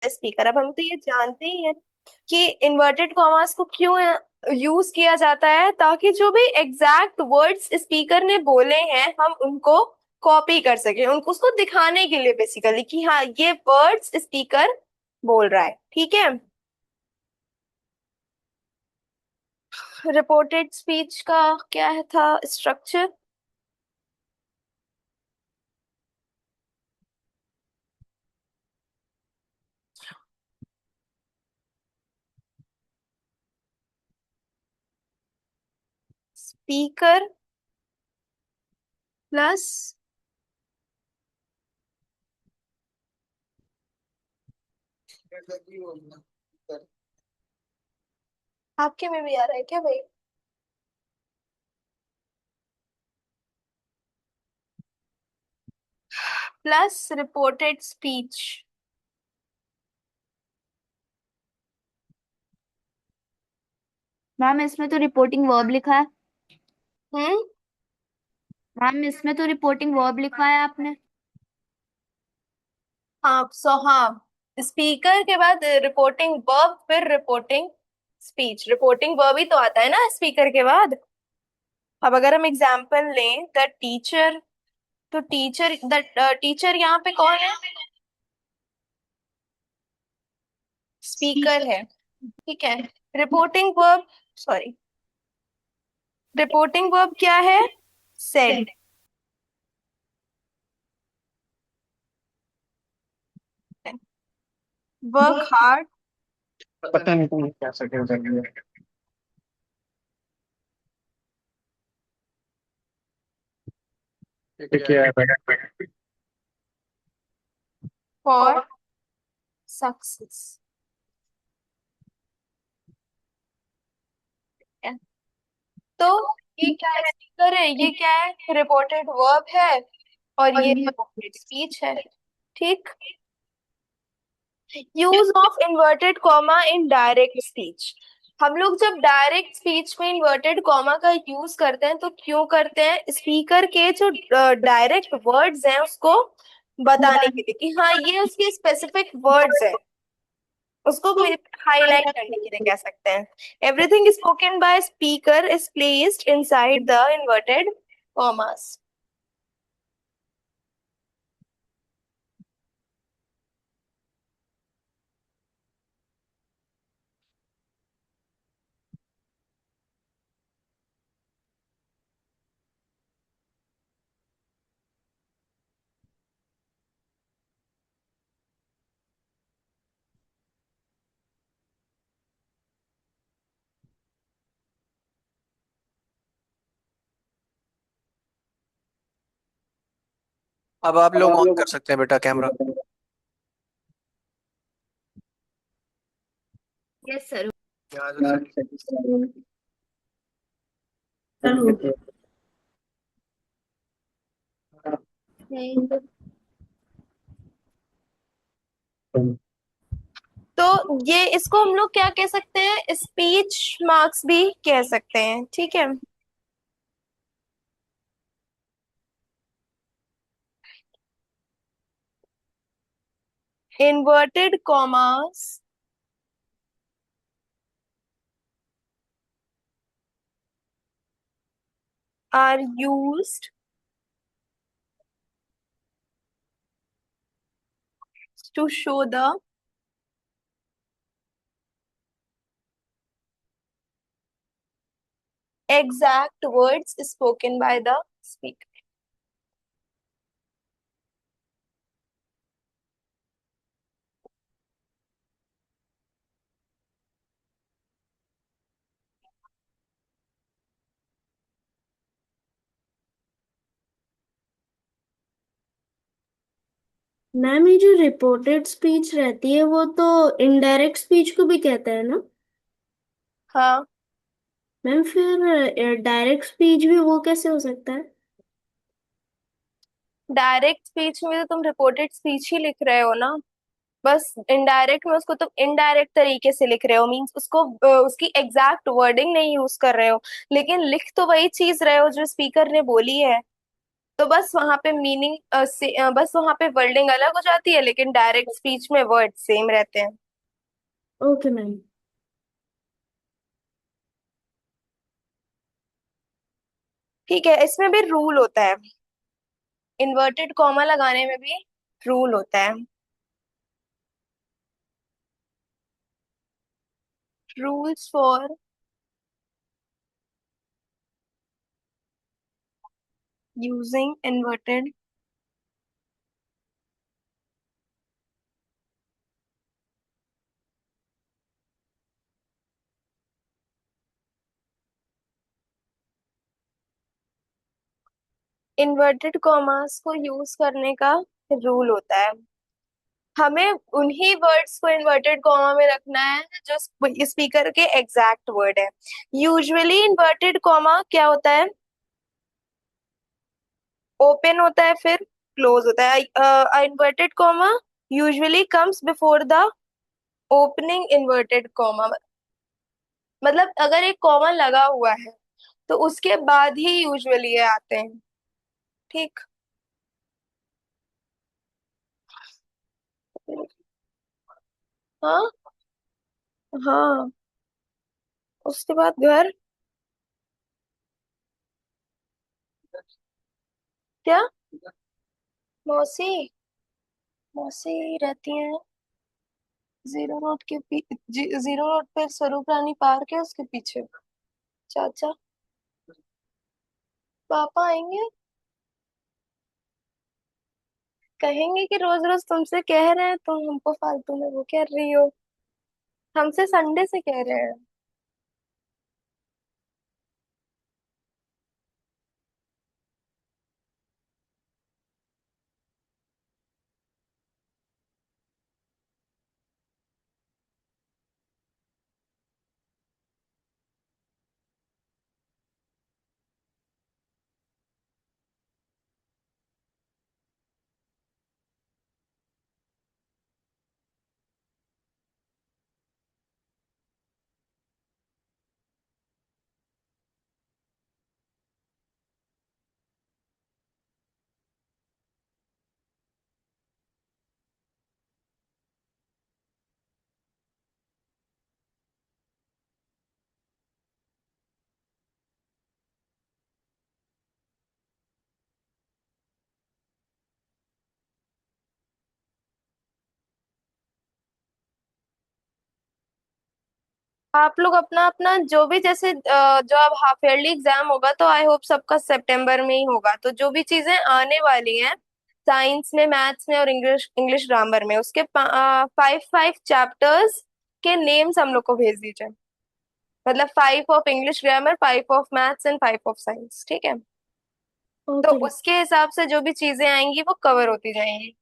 Speaker. अब हम तो ये जानते ही हैं कि इन्वर्टेड कॉमास को क्यों यूज किया जाता है, ताकि जो भी एग्जैक्ट वर्ड्स स्पीकर ने बोले हैं हम उनको कॉपी कर सके, उनको उसको दिखाने के लिए बेसिकली कि हाँ ये वर्ड्स स्पीकर बोल रहा है। ठीक है। रिपोर्टेड स्पीच का क्या है था स्ट्रक्चर? स्पीकर प्लस, आपके में भी आ रहा है क्या भाई? Plus reported speech. मैम इसमें तो रिपोर्टिंग वर्ब लिखा है। हम्म। मैम इसमें तो रिपोर्टिंग वर्ब लिखा है आपने। हाँ सो हाँ, स्पीकर के बाद रिपोर्टिंग वर्ब फिर रिपोर्टिंग स्पीच। रिपोर्टिंग वर्ब ही तो आता है ना स्पीकर के बाद। अब अगर हम एग्जांपल लें द टीचर, तो टीचर द टीचर यहाँ पे कौन है? स्पीकर है। ठीक है। Reporting verb, sorry, reporting verb क्या है? सेड। Work hard. पता नहीं तुम कैसे कर देंगे। ठीक है फॉर सक्सेस। तो ये क्या है? स्पीकर है, ये क्या है? रिपोर्टेड वर्ब है, और ये रिपोर्टेड स्पीच है। ठीक। Use of inverted comma in direct speech. हम लोग जब डायरेक्ट स्पीच में इन्वर्टेड कॉमा का यूज करते हैं तो क्यों करते हैं? स्पीकर के जो डायरेक्ट वर्ड्स हैं उसको बताने के लिए कि हाँ ये उसके स्पेसिफिक वर्ड्स हैं, उसको हाईलाइट करने के लिए कह सकते हैं। Everything spoken by speaker is placed inside the inverted commas. अब आप लोग ऑन कर सकते हैं बेटा कैमरा। Yes sir. यहाँ से सर। चलो। तो ये इसको हम लोग क्या कह सकते हैं? स्पीच मार्क्स भी कह सकते हैं। ठीक है। inverted commas are used to show the exact words spoken by the speaker. Ma'am ये जो रिपोर्टेड स्पीच रहती है वो तो इनडायरेक्ट स्पीच को भी कहता है ना? हाँ, मैम फिर डायरेक्ट स्पीच भी वो कैसे हो सकता है? डायरेक्ट स्पीच में तो तुम रिपोर्टेड स्पीच ही लिख रहे हो ना, बस इनडायरेक्ट में उसको तुम इनडायरेक्ट तरीके से लिख रहे हो, मींस उसको उसकी एग्जैक्ट वर्डिंग नहीं यूज कर रहे हो, लेकिन लिख तो वही चीज रहे हो जो स्पीकर ने बोली है। तो बस वहां पे मीनिंग बस वहां पे वर्डिंग अलग हो जाती है, लेकिन डायरेक्ट स्पीच में वर्ड सेम रहते हैं। Okay ma'am. ठीक है, इसमें भी रूल होता है, इन्वर्टेड कॉमा लगाने में भी रूल होता है। Rules for using inverted inverted commas को यूज करने का रूल होता है। हमें उन्हीं वर्ड्स को इन्वर्टेड कॉमा में रखना है जो स्पीकर के एग्जैक्ट वर्ड है। यूजुअली इन्वर्टेड कॉमा क्या होता है, ओपन होता है फिर क्लोज होता है। Inverted comma usually comes before the opening inverted comma. मतलब अगर एक कॉमा लगा हुआ है तो उसके बाद ही यूजुअली ये आते हैं। ठीक। हाँ। हाँ, उसके बाद घर। क्या? मौसी। मौसी रहती हैं जीरो रोड के जीरो रोड पे स्वरूप रानी पार्क है उसके पीछे। चाचा। पापा आएंगे, कहेंगे कि रोज रोज तुमसे कह रहे हैं, तुम हमको फालतू में वो कह रही हो, हमसे संडे से कह रहे हैं। आप लोग अपना अपना जो भी, जैसे जो अब हाफ ईयरली एग्जाम होगा तो आई होप सबका सितंबर में ही होगा, तो जो भी चीजें आने वाली हैं साइंस में, मैथ्स में और इंग्लिश इंग्लिश ग्रामर में, उसके 5 5 चैप्टर्स के नेम्स हम लोग को भेज दीजिए। मतलब 5 of English grammar, 5 of maths and 5 of science. ठीक है, तो ओके। उसके हिसाब से जो भी चीजें आएंगी वो कवर होती जाएंगी।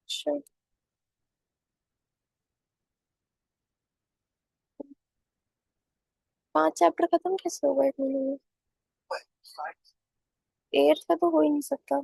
अच्छा, 5 चैप्टर खत्म कैसे होगा एक महीने में? 8 का तो हो ही नहीं सकता।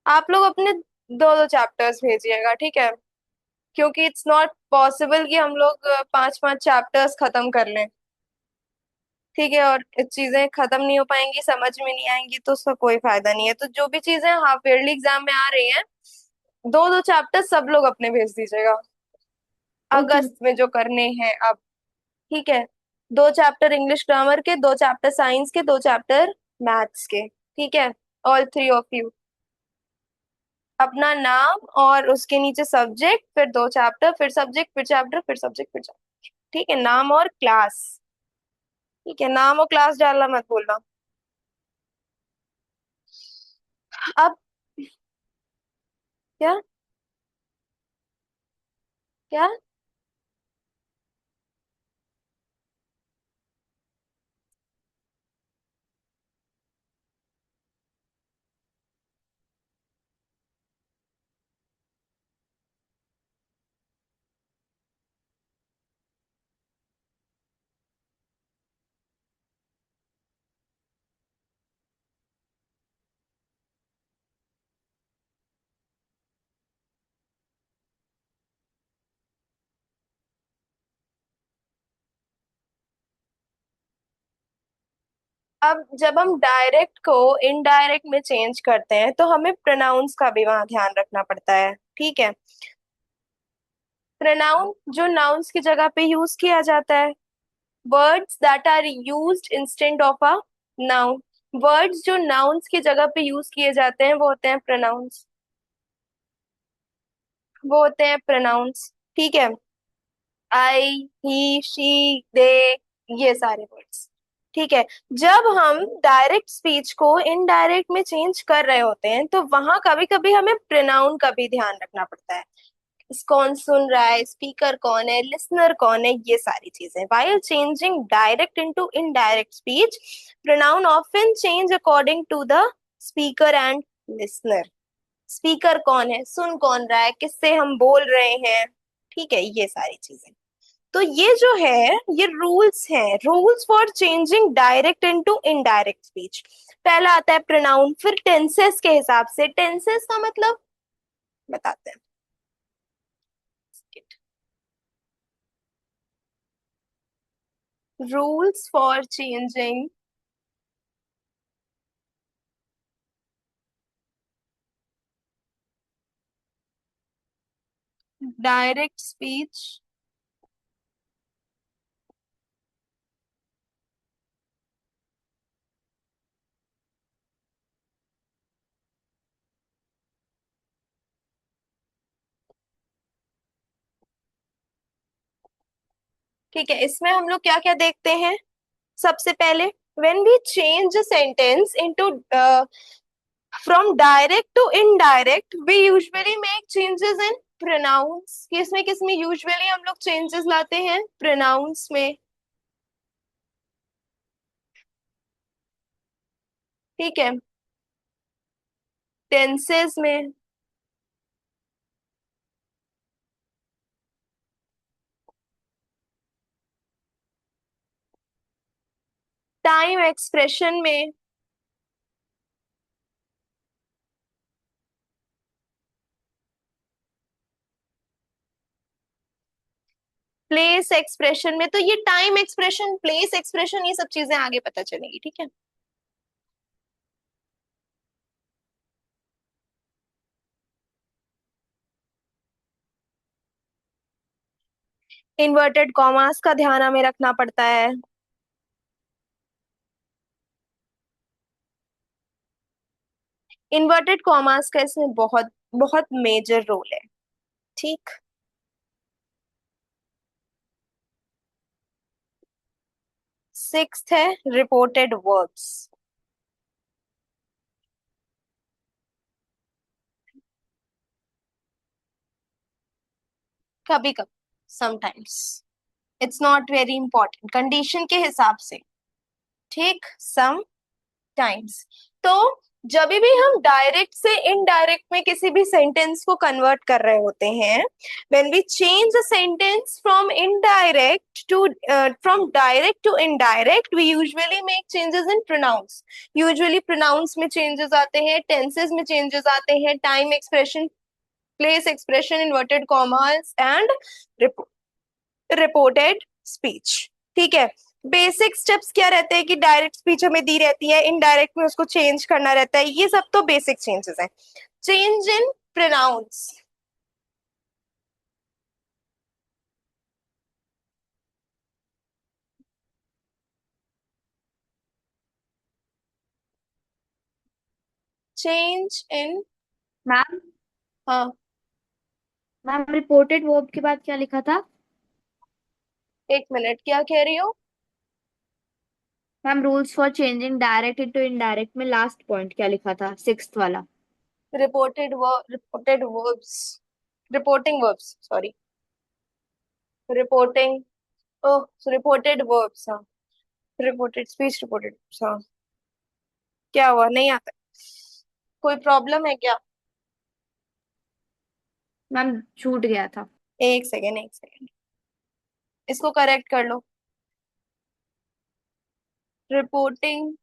आप लोग अपने दो दो चैप्टर्स भेजिएगा, ठीक है, क्योंकि इट्स नॉट पॉसिबल कि हम लोग 5 5 चैप्टर्स खत्म कर लें। ठीक है, और चीजें खत्म नहीं हो पाएंगी, समझ में नहीं आएंगी, तो उसका कोई फायदा नहीं है। तो जो भी चीजें हाफ ईयरली एग्जाम में आ रही हैं, दो दो चैप्टर सब लोग अपने भेज दीजिएगा ओके। अगस्त में जो करने हैं अब। ठीक है, 2 चैप्टर इंग्लिश ग्रामर के, 2 चैप्टर साइंस के, 2 चैप्टर मैथ्स के। ठीक है, ऑल 3 ऑफ यू। अपना नाम और उसके नीचे सब्जेक्ट, फिर 2 चैप्टर, फिर सब्जेक्ट, फिर चैप्टर, फिर सब्जेक्ट, फिर चैप्टर। ठीक है, नाम और क्लास। ठीक है, नाम और क्लास डालना मत भूलना। अब क्या क्या अब जब हम डायरेक्ट को इनडायरेक्ट में चेंज करते हैं तो हमें प्रोनाउंस का भी वहां ध्यान रखना पड़ता है। ठीक है, प्रोनाउन जो नाउन्स की जगह पे यूज किया जाता है, words that are used instead of a noun. Words जो नाउन्स की जगह पे यूज किए जाते हैं वो होते हैं प्रोनाउंस। वो होते हैं प्रोनाउंस। ठीक है, आई, ही, शी, दे, ये सारे वर्ड्स। ठीक है, जब हम डायरेक्ट स्पीच को इनडायरेक्ट में चेंज कर रहे होते हैं तो वहां कभी कभी हमें प्रोनाउन का भी ध्यान रखना पड़ता है। कौन सुन रहा है, स्पीकर कौन है, लिसनर कौन है, ये सारी चीजें। while changing direct into indirect speech, pronoun often change according to the speaker and listener। Speaker कौन है, सुन कौन रहा है, किससे हम बोल रहे हैं। ठीक है, ये सारी चीजें। तो ये जो है, ये रूल्स हैं, rules for changing direct into indirect speech. पहला आता है प्रोनाउन, फिर टेंसेस के हिसाब से। टेंसेस का मतलब बताते हैं। Rules for changing direct speech ठीक है, इसमें हम लोग क्या क्या देखते हैं। सबसे पहले, when we change a sentence into from direct to indirect, we usually make changes in pronouns। किसमें किसमें यूजुअली हम लोग चेंजेस लाते हैं, प्रोनाउंस में। ठीक है, टेंसेस में, टाइम एक्सप्रेशन में, प्लेस एक्सप्रेशन में। तो ये टाइम एक्सप्रेशन, प्लेस एक्सप्रेशन, ये सब चीजें आगे पता चलेगी। ठीक है, इन्वर्टेड कॉमास का ध्यान हमें रखना पड़ता है। इन्वर्टेड कॉमास का इसमें बहुत बहुत मेजर रोल है। ठीक, सिक्स्थ है रिपोर्टेड वर्ब्स। कभी कभी, sometimes, it's not very important, condition के हिसाब से। ठीक, सम टाइम्स। तो जब भी हम डायरेक्ट से इनडायरेक्ट में किसी भी सेंटेंस को कन्वर्ट कर रहे होते हैं, when we change a sentence from indirect to from direct to indirect, we usually make changes in pronouns. Usually pronouns में चेंजेस आते हैं, टेंसेस में चेंजेस आते हैं, time expression, place expression, inverted commas and reported speech. ठीक है, basic steps क्या रहते हैं कि डायरेक्ट स्पीच हमें दी रहती है, इनडायरेक्ट में उसको चेंज करना रहता है। ये सब तो बेसिक चेंजेस हैं। Change in pronouns, change in ma'am हाँ, मैम रिपोर्टेड वर्ब के बाद क्या लिखा था? एक मिनट, क्या कह रही हो? Ma'am rules for changing direct into indirect में लास्ट पॉइंट क्या लिखा था, सिक्स्थ वाला? Reported verbs, reporting verbs, sorry, reporting, oh, reported verbs, हाँ, रिपोर्टेड स्पीच, रिपोर्टेड, हाँ। क्या हुआ, नहीं आता? कोई प्रॉब्लम है क्या? मैम छूट गया था। एक सेकेंड, एक सेकेंड, इसको करेक्ट कर लो। Reporting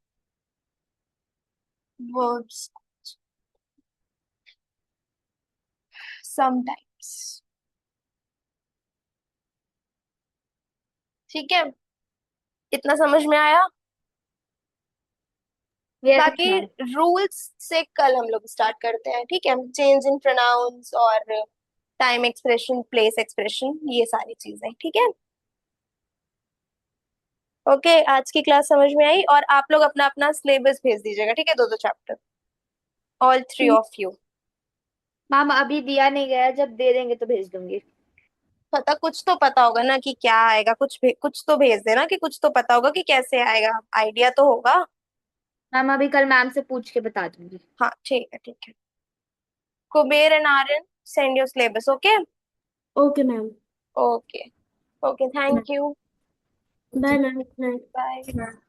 verbs sometimes. ठीक है, इतना समझ में आया? यस बाकी मैम। रूल्स से कल हम लोग स्टार्ट करते हैं, ठीक है? चेंज इन प्रोनाउंस और टाइम एक्सप्रेशन, प्लेस एक्सप्रेशन, ये सारी चीजें, ठीक है? ओके, आज की क्लास समझ में आई? और आप लोग अपना अपना सिलेबस भेज दीजिएगा, ठीक है? दो दो chapter, all three of you. Ma'am अभी दिया नहीं गया, जब दे देंगे तो भेज दूंगी। पता, कुछ तो पता होगा ना कि क्या आएगा, कुछ तो भेज देना कि कुछ तो पता होगा कि कैसे आएगा, आइडिया तो होगा। मैम अभी कल मैम से पूछ के बता दूंगी। हाँ, ठीक है, ठीक है। Kuber and Aryan, send your syllabus, okay? Okay ma'am. Okay, okay, thank you. Bye ma'am. Bye.